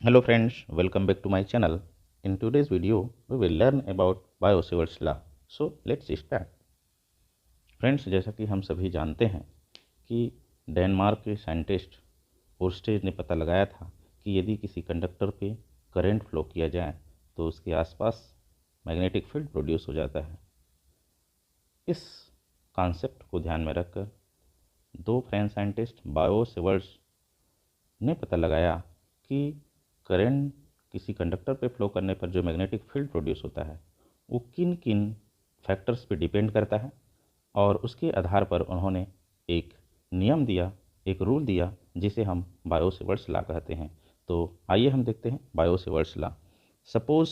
Hello friends, welcome back to my channel. In today's video, we will learn about Biot-Savart's law. So let's start. Friends, जैसा कि हम सभी जानते हैं कि डेनमार्क के साइंटिस्ट ओर्स्टेड ने पता लगाया था कि यदि किसी कंडक्टर पे करंट फ्लो किया जाए तो उसके आसपास मैग्नेटिक फील्ड प्रोड्यूस हो जाता है। इस कॉन्सेप्ट को ध्यान में रखकर दो फ्रेंच साइंटिस्ट बायो-सेवर्ट्स ने पता लगाया कि करंट किसी कंडक्टर पे फ्लो करने पर जो मैग्नेटिक फील्ड प्रोड्यूस होता है वो किन किन फैक्टर्स पे डिपेंड करता है, और उसके आधार पर उन्होंने एक नियम दिया, एक रूल दिया, जिसे हम बायो-सेवर्ट्स लॉ कहते हैं। तो आइए हम देखते हैं bio-Savart's law. Suppose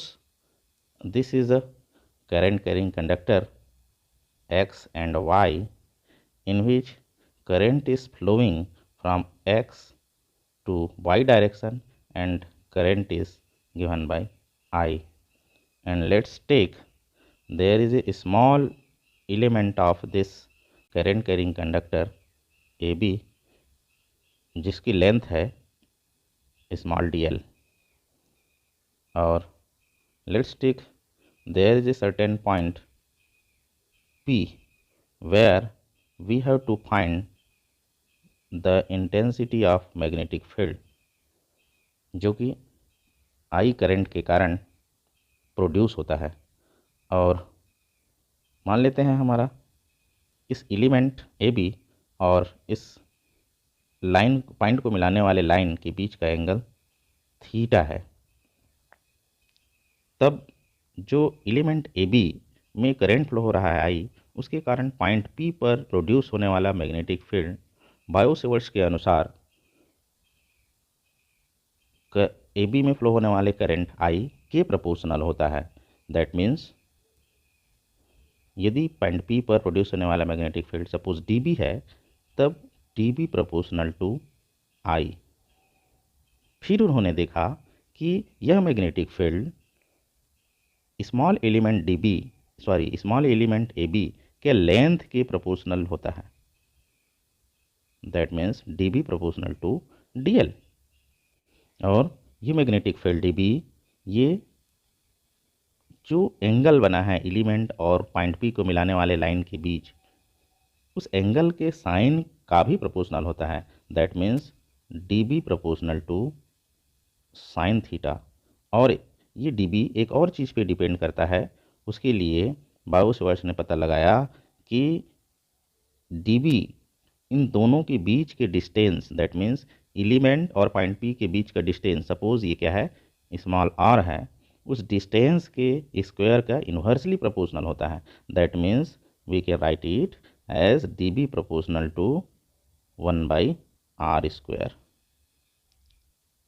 this is a current carrying conductor X and Y in which current is flowing from X to Y direction and current is given by I. And let's take, there is a small element of this current carrying conductor AB जिसकी length है small dl, और let's take, there is a certain point P where we have to find the intensity of magnetic field जो कि I current के कारण produce होता है। और मान लेते हैं हमारा इस एलिमेंट ए बी और इस लाइन पॉइंट को मिलाने वाले लाइन के बीच का एंगल थीटा है। तब जो एलिमेंट ए बी में करंट फ्लो हो रहा है आई, उसके कारण पॉइंट पी पर प्रोड्यूस होने वाला मैग्नेटिक फील्ड बायो-सेवर्ट्स के अनुसार ए बी में फ्लो होने वाले करंट आई के प्रोपोर्शनल होता है। दैट मीन्स यदि पॉइंट पी पर प्रोड्यूस होने वाला magnetic field suppose D B है, तब D B proportional to I. फिर उन्होंने देखा कि यह magnetic field small element small element A B के लेंथ के प्रोपोर्शनल होता है। That means D B proportional to D L. और ये मैग्नेटिक फील्ड डी बी, ये जो एंगल बना है एलिमेंट और पॉइंट पी को मिलाने वाले लाइन के बीच, उस एंगल के साइन का भी प्रोपोर्शनल होता है। That means D B proportional to sine theta. और ये डी बी एक और चीज़ पे डिपेंड करता है। उसके लिए बायो-सेवर्ट्स ने पता लगाया कि डी बी इन दोनों के बीच के डिस्टेंस, दैट मीन्स एलिमेंट और पॉइंट पी के बीच का डिस्टेंस, सपोज ये क्या है, स्मॉल आर है, उस डिस्टेंस के स्क्वायर का इन्वर्सली प्रोपोर्शनल होता है। That means we can write it as D B proportional to 1/r²।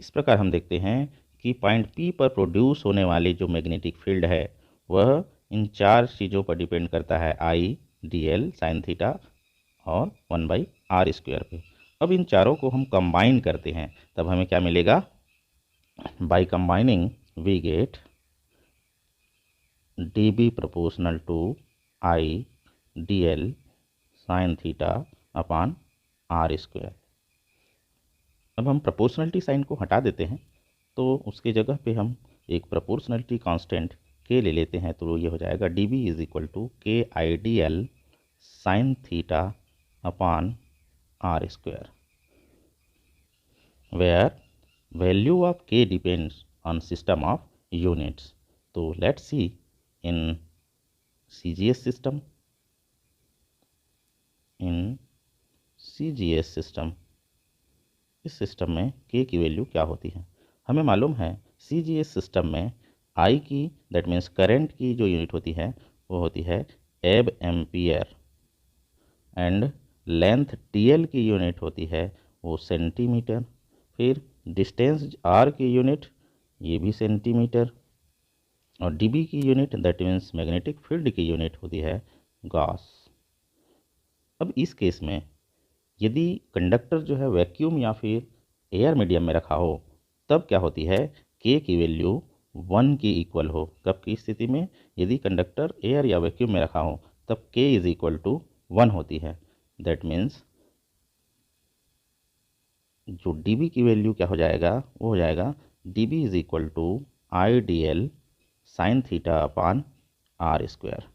इस प्रकार हम देखते हैं कि पॉइंट पी पर प्रोड्यूस होने वाली जो मैग्नेटिक फील्ड है वह इन चार चीज़ों पर डिपेंड करता है, आई, डी एल, साइन थीटा और 1/r² पे। अब इन चारों को हम कंबाइन करते हैं, तब हमें क्या मिलेगा? By combining we get D B proportional to I D L sine theta upon r²। अब हम प्रोपोर्शनलिटी साइन को हटा देते हैं, तो उसके जगह पे हम एक प्रोपोर्शनलिटी कांस्टेंट के ले लेते हैं। तो ये हो जाएगा d B is equal to k I D L sine theta upon r², where value of k depends on system of units. तो let's see in CGS system. in CGS system, इस सिस्टम में k की value क्या होती है? हमें मालूम है CGS सिस्टम में I की, दैट मीन्स करंट की जो यूनिट होती है वो होती है एब एम्पियर, एंड लेंथ TL की यूनिट होती है वो सेंटीमीटर। फिर डिस्टेंस R की यूनिट ये भी सेंटीमीटर, और dB की unit, that means magnetic field की यूनिट होती है गॉस। अब इस केस में यदि कंडक्टर जो है वैक्यूम या फिर एयर मीडियम में रखा हो, तब क्या होती है, k की वैल्यू 1 के इक्वल हो। कब की स्थिति में? यदि कंडक्टर एयर या वैक्यूम में रखा हो तब k इज इक्वल टू 1 होती है। दैट मीन्स जो dB की वैल्यू क्या हो जाएगा, वो हो जाएगा dB is equal to I D L sine theta upon are square.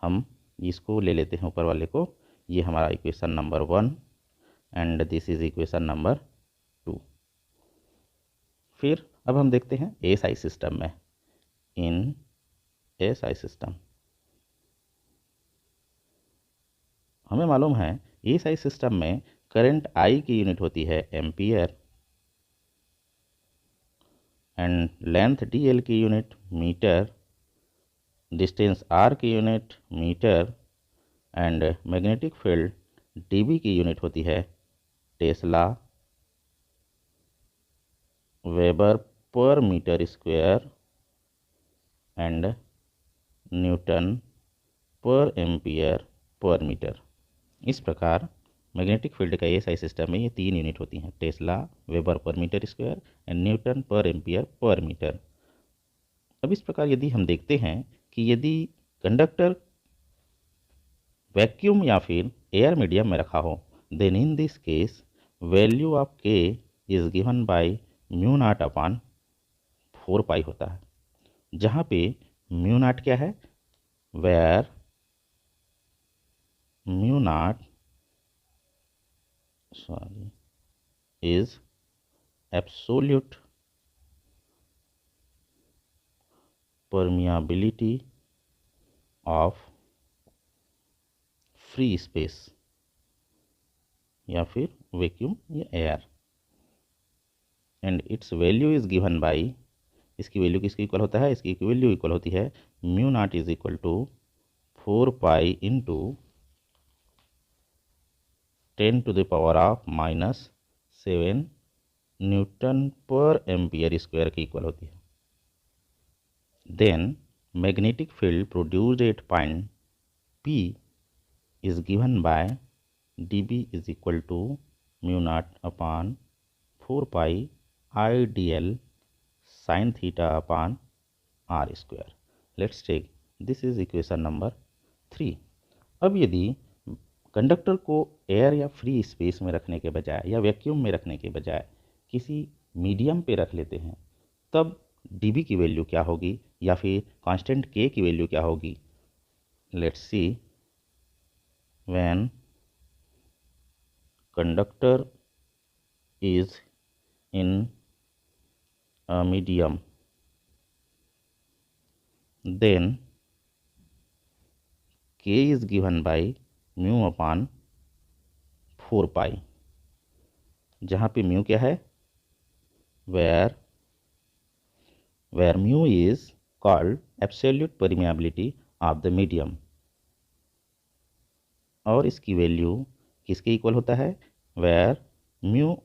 हम इसको ले लेते हैं ऊपर वाले को, ये हमारा equation number 1 and this is equation number 2। फिर अब हम देखते हैं एएसआई सिस्टम में। इन एएसआई सिस्टम हमें मालूम है एएसआई सिस्टम में करंट आई की यूनिट होती है ampere and length D L की यूनिट मीटर, डिस्टेंस आर की unit metre and magnetic field DB की यूनिट होती है tesla, weber per metre square and newton per ampere per metre. इस प्रकार मैग्नेटिक फील्ड का एएसआई सिस्टम में ये 3 यूनिट होती हैं, tesla, weber per metre square and newton per ampere per metre. अब इस प्रकार यदि हम देखते हैं कि यदि कंडक्टर वैक्यूम या फिर एयर मीडियम में रखा हो, then in this case value of k is given by mu naught upon 4 pi होता है, जहाँ पे म्यू नॉट क्या है, where mu naught is absolute permeability of free space या फिर वैक्यूम या air and its value is given by, इसकी वैल्यू किसकी इक्वल होता है, इसकी वैल्यू इक्वल होती है mu naught is equal to 4 pi into 10 to the power of -7 newton per ampere square की इक्वल होती है। Then magnetic field produced at point P is given by dB is equal to mu naught upon 4 pi I D L sine theta upon are square. Let's take this is equation number 3। अब यदि conductor को air या free space में रखने के बजाय या vacuum में रखने के बजाय किसी मीडियम पे रख लेते हैं, तब dB की वैल्यू क्या होगी या फिर कांस्टेंट k की वैल्यू क्या होगी। Let's see, when conductor is in a medium then k is given by mu upon 4 pi, जहाँ पे म्यू क्या है, where mu is called absolute permeability of the medium, और इसकी वैल्यू किसके इक्वल होता है, where mu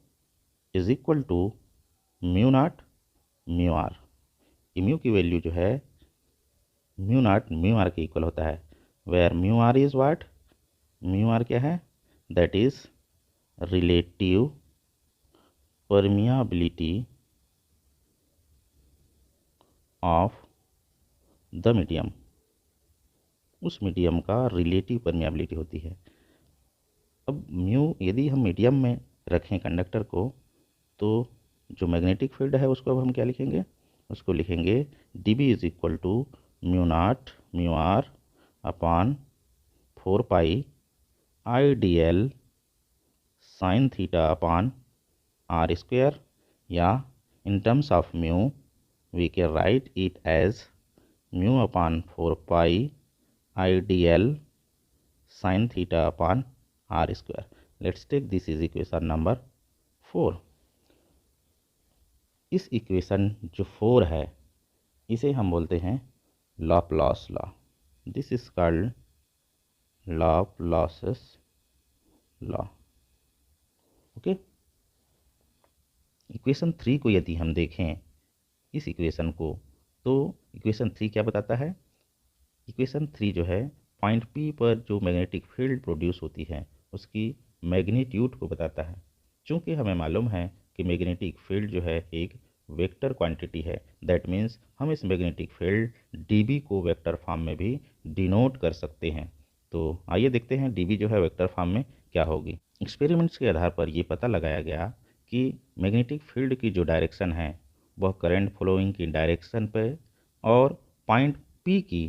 is equal to mu naught mu r. Mu की वैल्यू जो है म्यू नॉट म्यू आर के इक्वल होता है, where mu r is what, mu R क्या है, that is relative permeability of the medium, उस मीडियम का रिलेटिव परमिएबिलिटी होती है। अब म्यू यदि हम मीडियम में रखें कंडक्टर को, तो जो मैग्नेटिक फील्ड है उसको अब हम क्या लिखेंगे, उसको लिखेंगे dB is equal to mu naught mu r upon 4 pi I D L sine theta upon are square, या in terms of mu we can write it as mu upon 4 pi I D L sine theta upon are square. Let's take this is equation number 4। इस equation जो 4 है इसे हम बोलते हैं Laplace law. This is called Laplace law. Okay, equation 3 को यदि हम देखें इस इक्वेशन को, तो इक्वेशन 3 क्या बताता है, इक्वेशन 3 जो है पॉइंट P पर जो मैग्नेटिक फील्ड प्रोड्यूस होती है उसकी मैग्नीट्यूड को बताता है। चूँकि हमें मालूम है कि मैग्नेटिक फील्ड जो है एक वेक्टर क्वांटिटी है, दैट मीन्स हम इस मैग्नेटिक फील्ड dB को वेक्टर फॉर्म में भी डिनोट कर सकते हैं। तो आइए देखते हैं dB जो है वेक्टर फॉर्म में क्या होगी। एक्सपेरिमेंट्स के आधार पर ये पता लगाया गया कि मैग्नेटिक फील्ड की जो डायरेक्शन है वह करंट फ्लोइंग की डायरेक्शन पे और पॉइंट पी की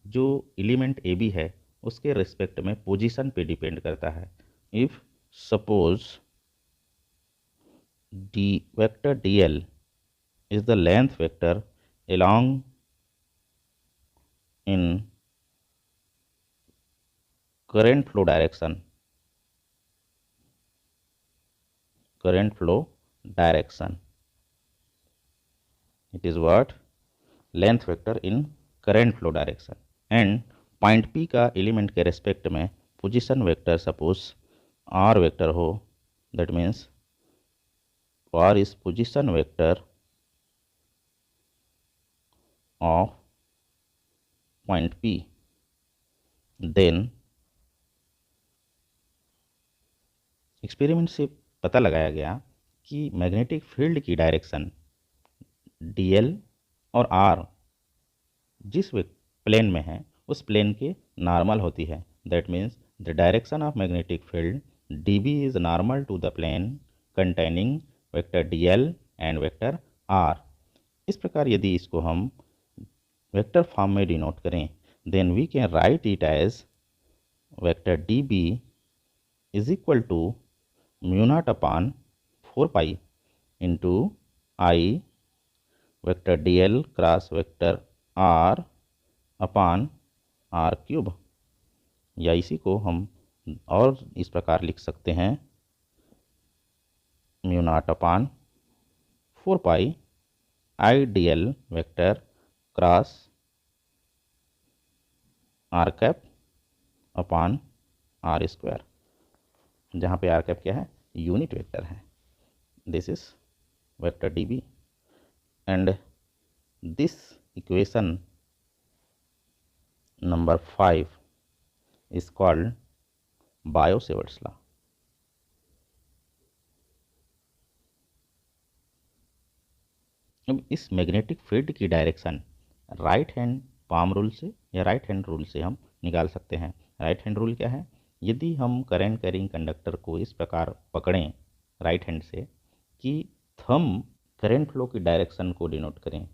जो एलिमेंट ए बी है उसके रिस्पेक्ट में पोजीशन पे डिपेंड करता है। If suppose D vector D L is the length vector along in current flow direction, it is what length vector in current flow direction and point P का element के respect में position vector suppose R vector हो, that means R is position vector of point P, then experiment से पता लगाया गया कि magnetic field की डायरेक्शन dl और r जिस प्लेन में है उस प्लेन के नॉर्मल होती है। That means the direction of magnetic field db is normal to the plane containing vector dl and vector r। इस प्रकार यदि इसको हम वेक्टर फॉर्म में डिनोट करें then we can write it as vector db is equal to mu naught upon 4 pi into I vector dl cross vector r upon r cube, या इसी को हम और इस प्रकार लिख सकते हैं म्यू नॉट अपॉन 4 पाई आई dl vector cross r cap upon r square, जहाँ पे r कैप क्या है, यूनिट वेक्टर है। This is vector db and this equation number 5 is called Biot-Savart's law। अब इस मैग्नेटिक फील्ड की direction right hand palm rule से या राइट हैंड रूल से हम निकाल सकते हैं। राइट हैंड रूल क्या है, यदि हम करंट कैरिंग कंडक्टर को इस प्रकार पकड़ें राइट हैंड से कि थंब करंट फ्लो की डायरेक्शन को डिनोट करें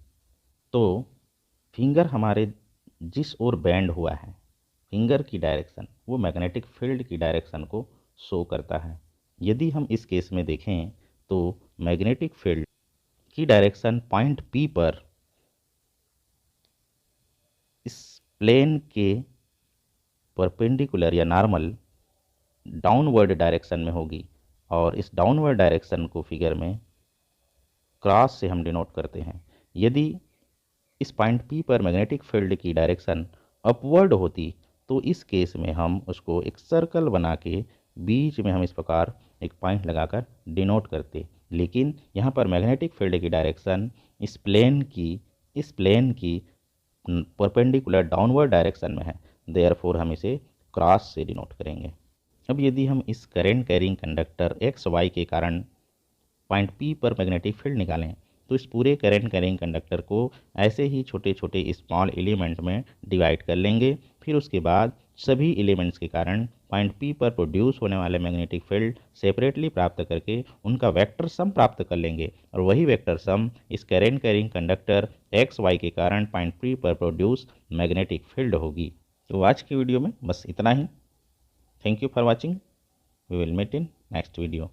तो फिंगर हमारे जिस ओर बैंड हुआ है फिंगर की डायरेक्शन वो मैग्नेटिक फील्ड की डायरेक्शन को शो करता है। यदि हम इस केस में देखें तो मैग्नेटिक फील्ड की डायरेक्शन पॉइंट P पर इस प्लेन के परपेंडिकुलर या नॉर्मल डाउनवर्ड डायरेक्शन में होगी और इस डाउनवर्ड डायरेक्शन को फिगर में क्रॉस से हम डिनोट करते हैं। यदि इस पॉइंट P पर मैग्नेटिक फील्ड की डायरेक्शन अपवर्ड होती तो इस केस में हम उसको एक सर्कल बना के बीच में हम इस प्रकार एक पॉइंट लगाकर डिनोट करते, लेकिन यहाँ पर मैग्नेटिक फील्ड की डायरेक्शन इस प्लेन की परपेंडिकुलर डाउनवर्ड डायरेक्शन में है, देयरफॉर हम इसे क्रॉस से डिनोट करेंगे। अब यदि हम इस current carrying conductor X Y के कारण पॉइंट P पर मैग्नेटिक फील्ड निकालें तो इस पूरे करंट कैरिंग कंडक्टर को ऐसे ही छोटे छोटे स्मॉल एलिमेंट में डिवाइड कर लेंगे। फिर उसके बाद सभी एलिमेंट्स के कारण पॉइंट P पर प्रोड्यूस होने वाले मैग्नेटिक फील्ड सेपरेटली प्राप्त करके उनका वेक्टर सम प्राप्त कर लेंगे और वही वेक्टर सम इस current carrying conductor X Y के कारण पॉइंट P पर प्रोड्यूस मैग्नेटिक फील्ड होगी। तो आज की वीडियो में बस इतना ही। Thank you for watching. We will meet in next video.